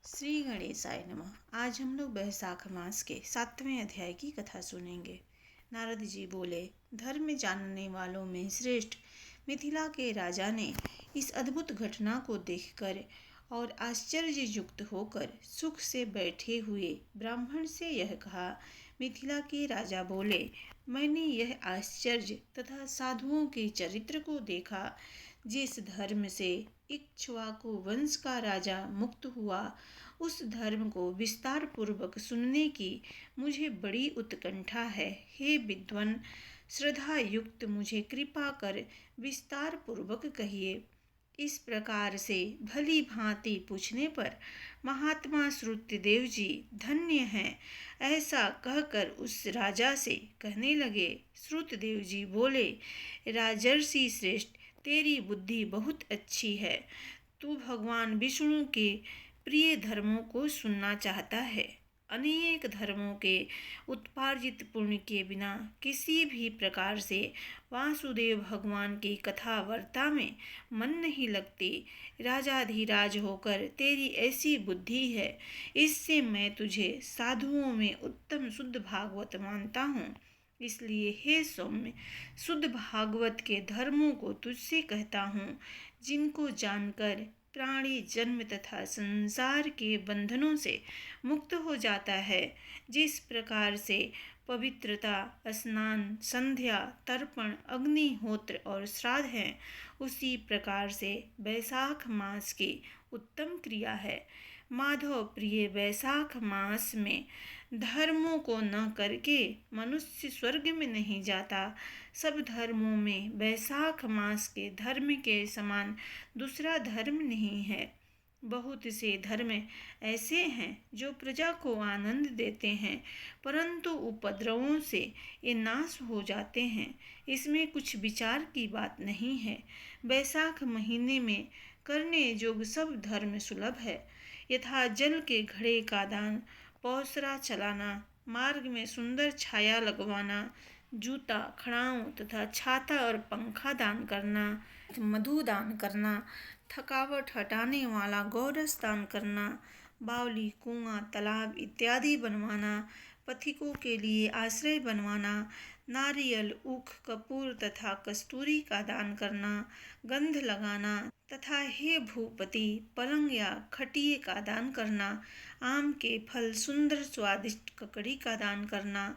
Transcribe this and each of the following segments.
श्री गणेशाय नमः। आज हम लोग बैसाख मास के 7वें अध्याय की कथा सुनेंगे। नारद जी बोले, धर्म जानने वालों में श्रेष्ठ मिथिला के राजा ने इस अद्भुत घटना को देखकर और आश्चर्ययुक्त होकर सुख से बैठे हुए ब्राह्मण से यह कहा। मिथिला के राजा बोले, मैंने यह आश्चर्य तथा साधुओं के चरित्र को देखा। जिस धर्म से इक्ष्वाकु वंश का राजा मुक्त हुआ, उस धर्म को विस्तार पूर्वक सुनने की मुझे बड़ी उत्कंठा है। हे विद्वान, श्रद्धा युक्त मुझे कृपा कर विस्तार पूर्वक कहिए। इस प्रकार से भली भांति पूछने पर महात्मा श्रुतदेव जी धन्य हैं, ऐसा कहकर उस राजा से कहने लगे। श्रुतदेव जी बोले, राजर्षि श्रेष्ठ, तेरी बुद्धि बहुत अच्छी है। तू भगवान विष्णु के प्रिय धर्मों को सुनना चाहता है। अनेक धर्मों के उत्पार्जित पुण्य के बिना किसी भी प्रकार से वासुदेव भगवान की कथा वार्ता में मन नहीं लगती। राजाधिराज होकर तेरी ऐसी बुद्धि है, इससे मैं तुझे साधुओं में उत्तम शुद्ध भागवत मानता हूँ। इसलिए हे सौम्य, शुद्ध भागवत के धर्मों को तुझसे कहता हूँ, जिनको जानकर प्राणी जन्म तथा संसार के बंधनों से मुक्त हो जाता है। जिस प्रकार से पवित्रता, स्नान, संध्या, तर्पण, अग्निहोत्र और श्राद्ध हैं, उसी प्रकार से बैसाख मास की उत्तम क्रिया है। माधव प्रिय बैसाख मास में धर्मों को न करके मनुष्य स्वर्ग में नहीं जाता। सब धर्मों में बैसाख मास के धर्म के समान दूसरा धर्म नहीं है। बहुत से धर्म ऐसे हैं जो प्रजा को आनंद देते हैं, परंतु उपद्रवों से ये नाश हो जाते हैं। इसमें कुछ विचार की बात नहीं है। बैसाख महीने में करने योग्य सब धर्म सुलभ है। यथा जल के घड़े का दान, पौसरा चलाना, मार्ग में सुंदर छाया लगवाना, जूता, खड़ाऊं तथा छाता और पंखा दान करना, मधु दान करना, थकावट हटाने वाला गोरस दान करना, बावली, कुआं, तालाब इत्यादि बनवाना, पथिकों के लिए आश्रय बनवाना, नारियल, ऊख, कपूर तथा कस्तूरी का दान करना, गंध लगाना तथा हे भूपति, पलंग या खटिये का दान करना, आम के फल, सुंदर स्वादिष्ट ककड़ी का दान करना,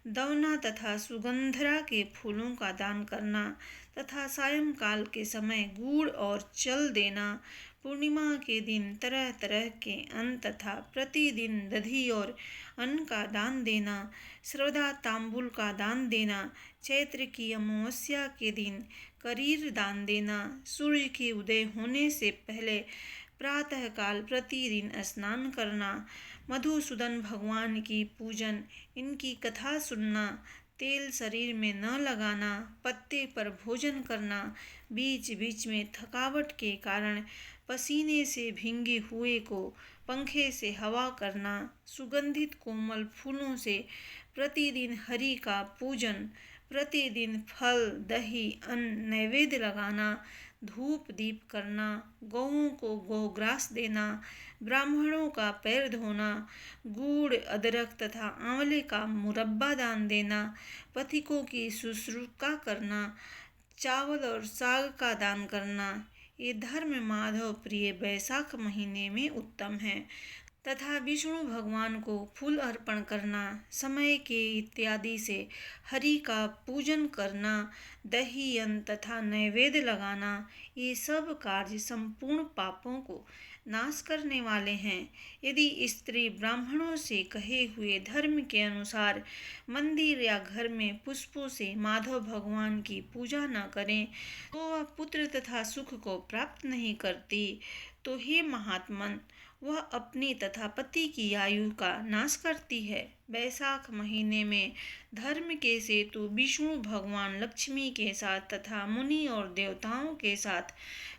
दवना तथा सुगंधरा के फूलों का दान करना तथा सायंकाल के समय गुड़ और चल देना, पूर्णिमा के दिन तरह तरह के अन्न तथा प्रतिदिन दधी और अन्न का दान देना, श्रद्धा तांबुल का दान देना, चैत्र की अमावस्या के दिन करीर दान देना, सूर्य के उदय होने से पहले प्रातःकाल प्रतिदिन स्नान करना, मधुसूदन भगवान की पूजन, इनकी कथा सुनना, तेल शरीर में न लगाना, पत्ते पर भोजन करना, बीच बीच में थकावट के कारण पसीने से भींगे हुए को पंखे से हवा करना, सुगंधित कोमल फूलों से प्रतिदिन हरि का पूजन, प्रतिदिन फल, दही, अन्न नैवेद्य लगाना, धूप दीप करना, गौओं को गोग्रास देना, ब्राह्मणों का पैर धोना, गुड़, अदरक तथा आंवले का मुरब्बा दान देना, पथिकों की शुश्रूषा करना, चावल और साग का दान करना, ये धर्म माधव प्रिय बैसाख महीने में उत्तम है। तथा विष्णु भगवान को फूल अर्पण करना, समय के इत्यादि से हरि का पूजन करना, दही, अन्न तथा नैवेद्य लगाना, ये सब कार्य संपूर्ण पापों को नाश करने वाले हैं। यदि स्त्री ब्राह्मणों से कहे हुए धर्म के अनुसार मंदिर या घर में पुष्पों से माधव भगवान की पूजा न करें, तो वह पुत्र तथा सुख को प्राप्त नहीं करती। तो हे महात्मन, वह अपनी तथा पति की आयु का नाश करती है। बैसाख महीने में धर्म के सेतु विष्णु भगवान लक्ष्मी के साथ तथा मुनि और देवताओं के साथ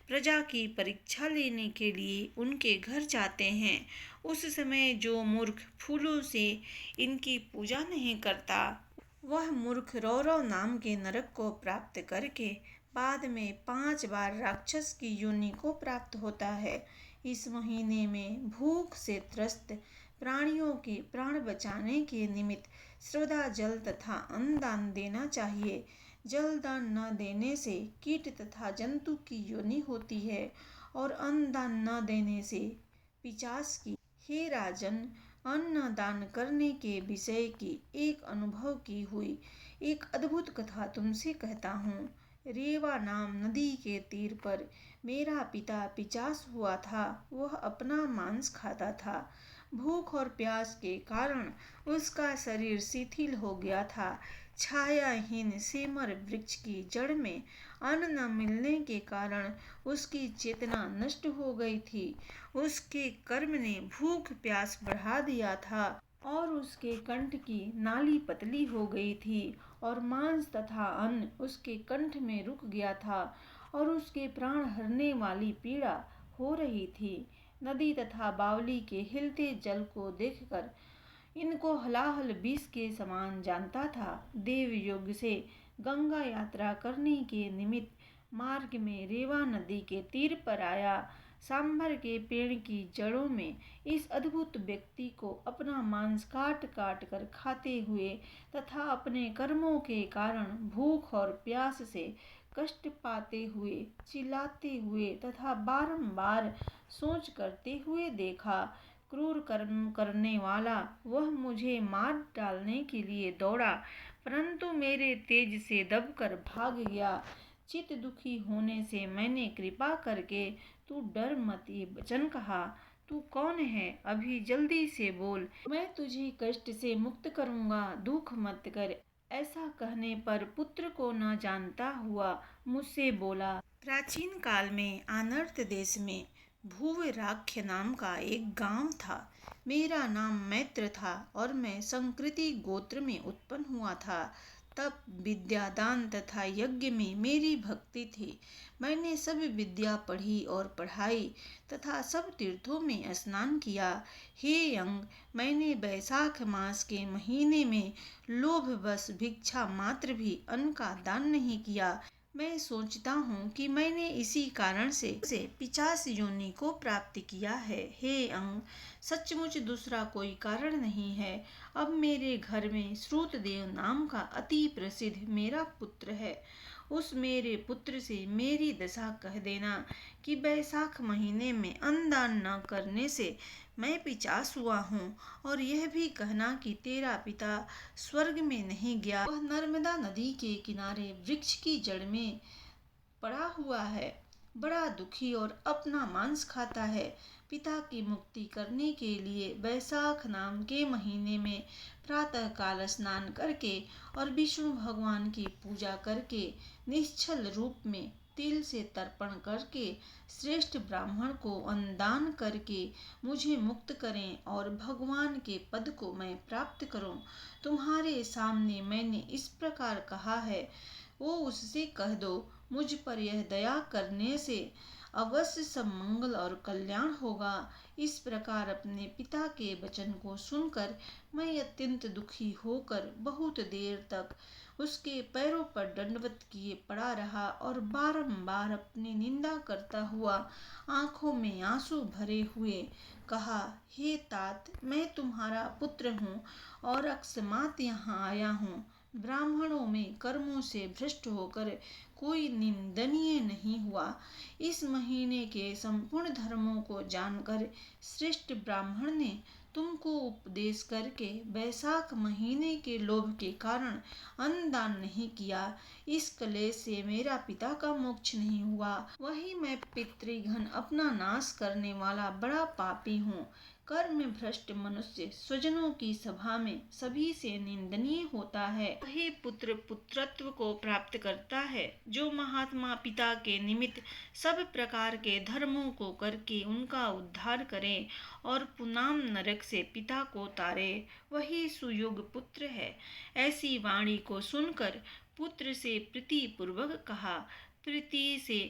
प्रजा की परीक्षा लेने के लिए उनके घर जाते हैं। उस समय जो मूर्ख फूलों से इनकी पूजा नहीं करता, वह मूर्ख रौरव नाम के नरक को प्राप्त करके बाद में 5 बार राक्षस की योनि को प्राप्त होता है। इस महीने में भूख से त्रस्त प्राणियों के प्राण बचाने के निमित्त सर्वदा जल तथा अन्न दान देना चाहिए। जल दान न देने से कीट तथा जंतु की योनि होती है और अन्न दान न देने से पिशाच की। हे राजन, अन्न दान करने के विषय की एक अनुभव की हुई एक अद्भुत कथा तुमसे कहता हूँ। रेवा नाम नदी के तीर पर मेरा पिता पिशाच हुआ था। वह अपना मांस खाता था। भूख और प्यास के कारण उसका शरीर शिथिल हो गया था। छायाहीन सेमर वृक्ष की जड़ में अन्न न मिलने के कारण उसकी चेतना नष्ट हो गई थी। उसके कर्म ने भूख प्यास बढ़ा दिया था और उसके कंठ की नाली पतली हो गई थी और मांस तथा अन्न उसके कंठ में रुक गया था और उसके प्राण हरने वाली पीड़ा हो रही थी। नदी तथा बावली के हिलते जल को देखकर इनको हलाहल विष के समान जानता था। देवयोग से गंगा यात्रा करने के निमित्त मार्ग में रेवा नदी के तीर पर आया। सांभर के पेड़ की जड़ों में इस अद्भुत व्यक्ति को अपना मांस काट काट कर खाते हुए तथा अपने कर्मों के कारण भूख और प्यास से कष्ट पाते हुए, चिल्लाते हुए तथा बारंबार सोच करते हुए देखा। क्रूर कर्म करने वाला वह मुझे मार डालने के लिए दौड़ा, परंतु मेरे तेज से दबकर भाग गया। चित दुखी होने से मैंने कृपा करके तू डर मत ये वचन कहा। तू कौन है? अभी जल्दी से बोल, मैं तुझे कष्ट से मुक्त करूंगा। दुख मत कर। ऐसा कहने पर पुत्र को न जानता हुआ मुझसे बोला। प्राचीन काल में आनर्त देश में भूवराख्य नाम का एक गांव था। मेरा नाम मैत्र था और मैं संकृति गोत्र में उत्पन्न हुआ था। तप, विद्यादान तथा यज्ञ में मेरी भक्ति थी। मैंने सब विद्या पढ़ी और पढ़ाई तथा सब तीर्थों में स्नान किया। हे यंग, मैंने बैसाख मास के महीने में लोभवश भिक्षा मात्र भी अन्न का दान नहीं किया। मैं सोचता हूँ कि मैंने इसी कारण से पिशाच योनि को प्राप्त किया है। हे अंग, सचमुच दूसरा कोई कारण नहीं है। अब मेरे घर में श्रुतदेव नाम का अति प्रसिद्ध मेरा पुत्र है। उस मेरे पुत्र से मेरी दशा कह देना कि बैसाख महीने में अन्न दान न करने से मैं पिशाच हुआ हूँ, और यह भी कहना कि तेरा पिता स्वर्ग में नहीं गया, वह नर्मदा नदी के किनारे वृक्ष की जड़ में पड़ा हुआ है, बड़ा दुखी और अपना मांस खाता है। पिता की मुक्ति करने के लिए बैसाख नाम के महीने में प्रातः काल स्नान करके और विष्णु भगवान की पूजा करके निश्चल रूप में तिल से तर्पण करके श्रेष्ठ ब्राह्मण को अन्नदान करके मुझे मुक्त करें और भगवान के पद को मैं प्राप्त करूं। तुम्हारे सामने मैंने इस प्रकार कहा है, वो उससे कह दो, मुझ पर यह दया करने से अवश्य सब मंगल और कल्याण होगा। इस प्रकार अपने पिता के वचन को सुनकर मैं अत्यंत दुखी होकर बहुत देर तक उसके पैरों पर दंडवत किए पड़ा रहा और बारंबार अपनी निंदा करता हुआ आंखों में आंसू भरे हुए कहा, हे तात, मैं तुम्हारा पुत्र हूँ और अकस्मात यहाँ आया हूँ। ब्राह्मणों में कर्मों से भ्रष्ट होकर कोई निंदनीय नहीं हुआ। इस महीने के संपूर्ण धर्मों को जानकर श्रेष्ठ ब्राह्मण ने तुमको उपदेश करके बैसाख महीने के लोभ के कारण अन्न दान नहीं किया। इस क्लेश से मेरा पिता का मोक्ष नहीं हुआ। वही मैं पितृगण अपना नाश करने वाला बड़ा पापी हूँ। कर्म भ्रष्ट मनुष्य स्वजनों की सभा में सभी से निंदनीय होता है। वही पुत्र पुत्रत्व को प्राप्त करता है जो महात्मा पिता के निमित्त सब प्रकार के धर्मों को करके उनका उद्धार करे और पुनाम नरक से पिता को तारे। वही सुयोग पुत्र है। ऐसी वाणी को सुनकर पुत्र से प्रीति पूर्वक कहा। प्रीति से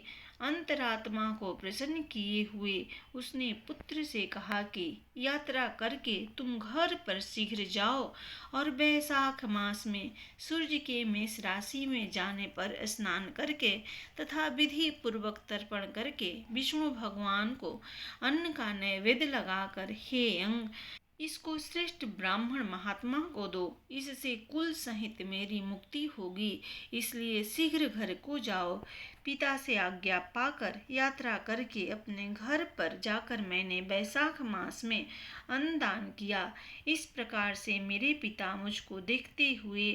अंतरात्मा को प्रसन्न किए हुए उसने पुत्र से कहा कि यात्रा करके तुम घर पर शीघ्र जाओ और बैसाख मास में सूर्य के मेष राशि में जाने पर स्नान करके तथा विधि पूर्वक तर्पण करके विष्णु भगवान को अन्न का नैवेद्य लगाकर हे अंग इसको श्रेष्ठ ब्राह्मण महात्मा को दो, इससे कुल सहित मेरी मुक्ति होगी, इसलिए शीघ्र घर को जाओ। पिता से आज्ञा पाकर यात्रा करके अपने घर पर जाकर मैंने बैसाख मास में अन्नदान किया। इस प्रकार से मेरे पिता मुझको देखते हुए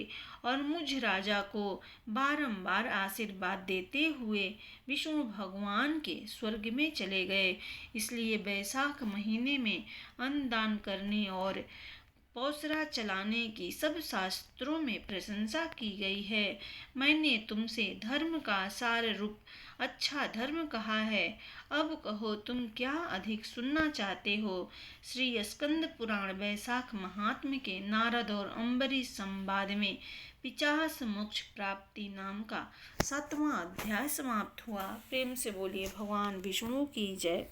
और मुझ राजा को बारंबार आशीर्वाद देते हुए विष्णु भगवान के स्वर्ग में चले गए। इसलिए बैसाख महीने में अन्नदान करने और पौसरा चलाने की सब शास्त्रों में प्रशंसा की गई है। मैंने तुमसे धर्म का सार रूप अच्छा धर्म कहा है, अब कहो तुम क्या अधिक सुनना चाहते हो। श्री स्कंद पुराण बैसाख महात्म्य के नारद और अम्बरीश संवाद में 50 मोक्ष प्राप्ति नाम का 7वां अध्याय समाप्त हुआ। प्रेम से बोलिए भगवान विष्णु की जय।